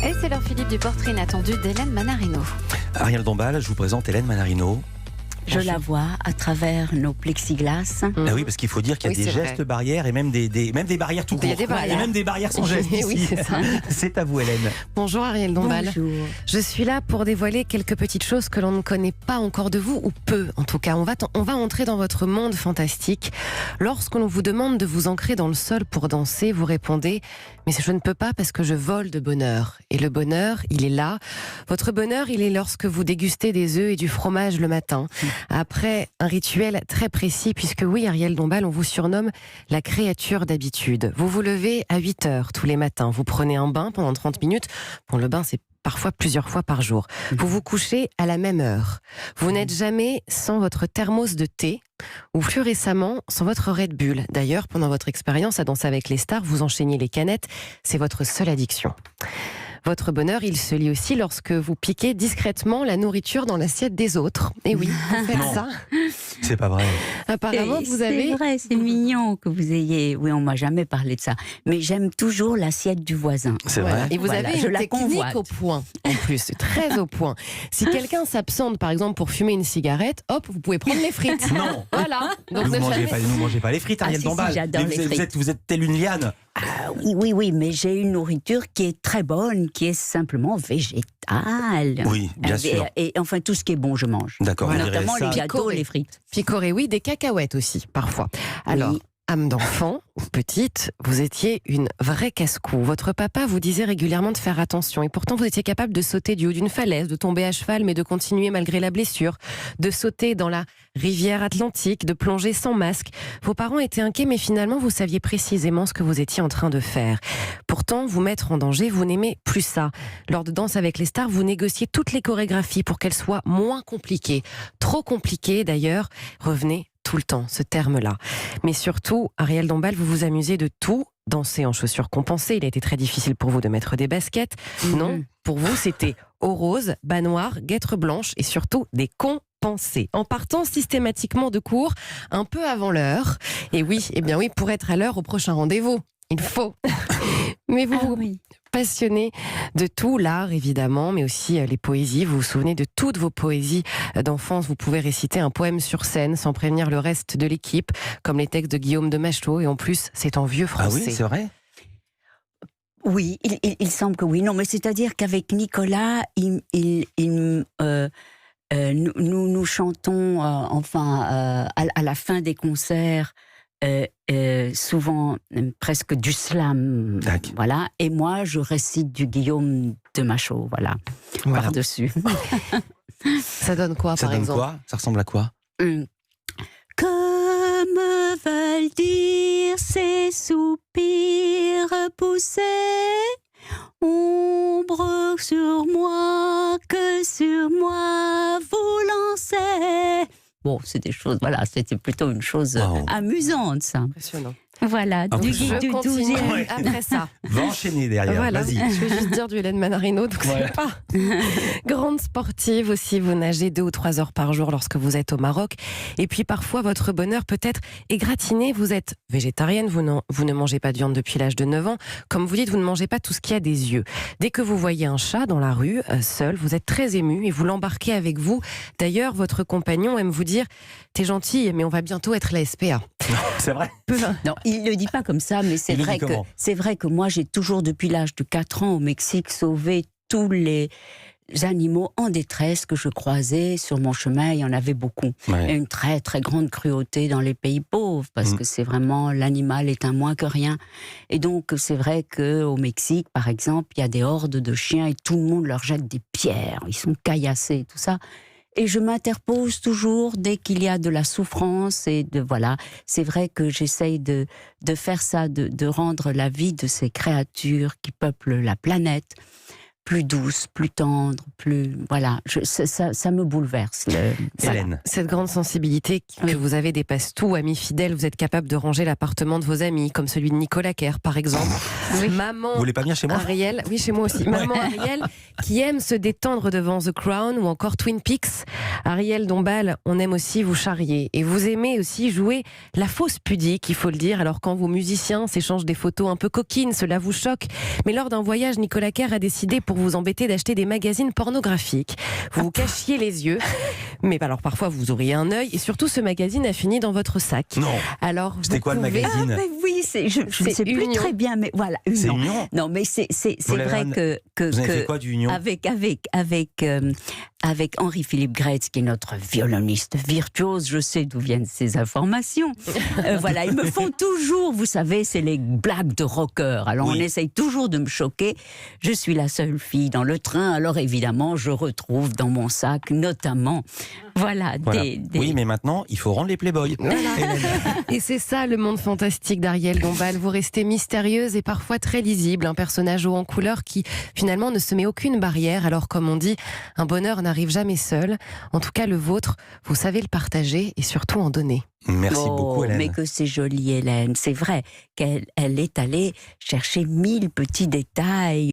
Et c'est l'heure, Philippe, du portrait inattendu d'Hélène Manarino. Ariel Dombal, je vous présente Hélène Manarino. Je la vois à travers nos plexiglas. Ah oui, parce qu'il faut dire qu'il y a des gestes vrai. barrières et même des barrières tout court. Il y a des barrières. Et même des barrières sans gestes ici. Oui, c'est ça. C'est à vous, Hélène. Bonjour Ariel Dombal. Bonjour. Je suis là pour dévoiler quelques petites choses que l'on ne connaît pas encore de vous, ou peu en tout cas. On va entrer dans votre monde fantastique. Lorsque l'on vous demande de vous ancrer dans le sol pour danser, vous répondez « Mais je ne peux pas parce que je vole de bonheur ». Et le bonheur, il est là. Votre bonheur, il est lorsque vous dégustez des œufs et du fromage le matin. Après un rituel très précis, puisque oui, Ariel Dombal, on vous surnomme la créature d'habitude. Vous vous levez à 8h tous les matins. Vous prenez un bain pendant 30 minutes. Bon, le bain, c'est parfois plusieurs fois par jour. Vous vous couchez à la même heure. Vous n'êtes jamais sans votre thermos de thé ou plus récemment sans votre Red Bull. D'ailleurs, pendant votre expérience à Danser avec les stars, vous enchaînez les canettes. C'est votre seule addiction. Votre bonheur, il se lit aussi lorsque vous piquez discrètement la nourriture dans l'assiette des autres. Et oui, vous faites Non. ça. C'est pas vrai. Apparemment, vous avez... C'est vrai, c'est mignon que vous ayez... Oui, on m'a jamais parlé de ça. Mais j'aime toujours l'assiette du voisin. C'est Voilà. vrai. Et vous Voilà, avez je une la technique convoite. au point, en plus, très au point. Si quelqu'un s'absente, par exemple, pour fumer une cigarette, hop, vous pouvez prendre les frites. Non. Voilà. Donc Vous ne ne jamais... mangez pas les frites, Ariel si, Dombal. j'adore Mais les frites. vous êtes telle une liane. Ah, oui, mais j'ai une nourriture qui est très bonne, qui est simplement végétale. Oui, bien sûr. Et enfin, tout ce qui est bon, je mange. D'accord, Voilà. vous direz Notamment ça. les gâteaux, Picoré. les frites. Picoré, oui, des cacahuètes aussi, parfois. Alors, Oui. âme d'enfant, ou petite, vous étiez une vraie casse-cou. Votre papa vous disait régulièrement de faire attention. Et pourtant, vous étiez capable de sauter du haut d'une falaise, de tomber à cheval, mais de continuer malgré la blessure, de sauter dans la rivière Atlantique, de plonger sans masque. Vos parents étaient inquiets, mais finalement, vous saviez précisément ce que vous étiez en train de faire. Pourtant, vous mettre en danger, vous n'aimez plus ça. Lors de Danse avec les stars, vous négociez toutes les chorégraphies pour qu'elles soient moins compliquées. Trop compliquées, d'ailleurs. Revenez tout le temps, ce terme-là. Mais surtout, Ariel Dombal, vous vous amusez de tout. Danser en chaussures compensées, il a été très difficile pour vous de mettre des baskets. Non, pour vous, c'était eau rose, bas noir, guêtres blanches et surtout des compensés. En partant systématiquement de cours un peu avant l'heure. Et oui, eh bien oui, pour être à l'heure au prochain rendez-vous, il faut. Mais vous vous oui. passionnez de tout, l'art évidemment, mais aussi les poésies. Vous vous souvenez de toutes vos poésies d'enfance. Vous pouvez réciter un poème sur scène sans prévenir le reste de l'équipe, comme les textes de Guillaume de Machaut. Et en plus, c'est en vieux Ah français. oui, c'est vrai. Oui, il semble que oui. Non, mais c'est-à-dire qu'avec Nicolas, nous chantons, à la fin des concerts, souvent presque du slam, Tac. voilà. Et moi, je récite du Guillaume de Machaut, voilà. Par-dessus. Ça donne quoi, Ça par donne exemple? quoi? Ça ressemble à quoi? Que me veulent dire ces soupirs poussés, ombre sur moi, que sur moi vous lancez. Bon, c'est des choses, voilà, c'était plutôt une chose Wow. amusante, ça. Impressionnant. Voilà, du Impressionnant. guide du Je continue 12e. après ça. Va enchaîner derrière, Voilà, vas-y. je vais juste dire du Hélène Manarino, donc Ouais. c'est pas. Grande sportive aussi, vous nagez 2 ou 3 heures par jour lorsque vous êtes au Maroc. Et puis parfois, votre bonheur peut être égratigné. Vous êtes végétarienne, vous ne mangez pas de viande depuis l'âge de 9 ans. Comme vous dites, vous ne mangez pas tout ce qui a des yeux. Dès que vous voyez un chat dans la rue, seul, vous êtes très ému et vous l'embarquez avec vous. D'ailleurs, votre compagnon aime vous dire « T'es gentille, mais on va bientôt être la SPA ». C'est vrai. Non, il ne le dit pas comme ça, mais c'est Il le vrai dit comment? que moi, j'ai toujours, depuis l'âge de 4 ans au Mexique, sauvé tous les animaux en détresse que je croisais sur mon chemin. Il y en avait beaucoup. Ouais. Et une très, très grande cruauté dans les pays pauvres, parce que c'est vraiment, l'animal est un moins que rien. Et donc, c'est vrai qu'au Mexique, par exemple, il y a des hordes de chiens et tout le monde leur jette des pierres. Ils sont caillassés, tout ça. Et je m'interpose toujours dès qu'il y a de la souffrance et voilà. C'est vrai que j'essaye de faire ça, de rendre la vie de ces créatures qui peuplent la planète plus douce, plus tendre, plus... Voilà, ça me bouleverse. Hélène. Cette grande sensibilité que Oui. vous avez dépasse tout. Ami fidèle, vous êtes capable de ranger l'appartement de vos amis, comme celui de Nicolas Kerr, par exemple. Maman Vous voulez pas venir chez moi? Ariel, oui chez moi aussi. Maman Ariel qui aime se détendre devant The Crown ou encore Twin Peaks. Ariel Dombal, on aime aussi vous charrier et vous aimez aussi jouer la fausse pudique, il faut le dire. Alors quand vos musiciens s'échangent des photos un peu coquines, cela vous choque. Mais lors d'un voyage, Nicolas Kerr a décidé pour vous embêter d'acheter des magazines pornographiques. Vous vous cachiez les yeux, mais alors parfois vous auriez un œil et surtout ce magazine a fini dans votre sac. Non. Alors C'était quoi le magazine? Mais oui, je ne C'est sais plus Union. très bien, mais voilà. C'est Union. Union. Non, mais c'est Vous l'avez vrai un- que Vous avez fait quoi d'Union? avec Henri-Philippe Gretz, qui est notre violoniste virtuose, je sais d'où viennent ces informations. Voilà, ils me font toujours, vous savez, c'est les blagues de rocker. Alors Oui. on essaye toujours de me choquer. Je suis la seule fille dans le train, alors évidemment, je retrouve dans mon sac, notamment, voilà. Des... Oui, mais maintenant, il faut rendre les Playboys. Hélène. Et c'est ça le monde fantastique d'Ariel Dombal. Vous restez mystérieuse et parfois très lisible, un personnage haut en couleur qui finalement ne se met aucune barrière. Alors comme on dit, un bonheur n'arrive jamais seul. En tout cas le vôtre, vous savez le partager et surtout en donner. Merci Oh, beaucoup, Hélène. mais que c'est joli, Hélène. C'est vrai qu'elle est allée chercher 1000 petits détails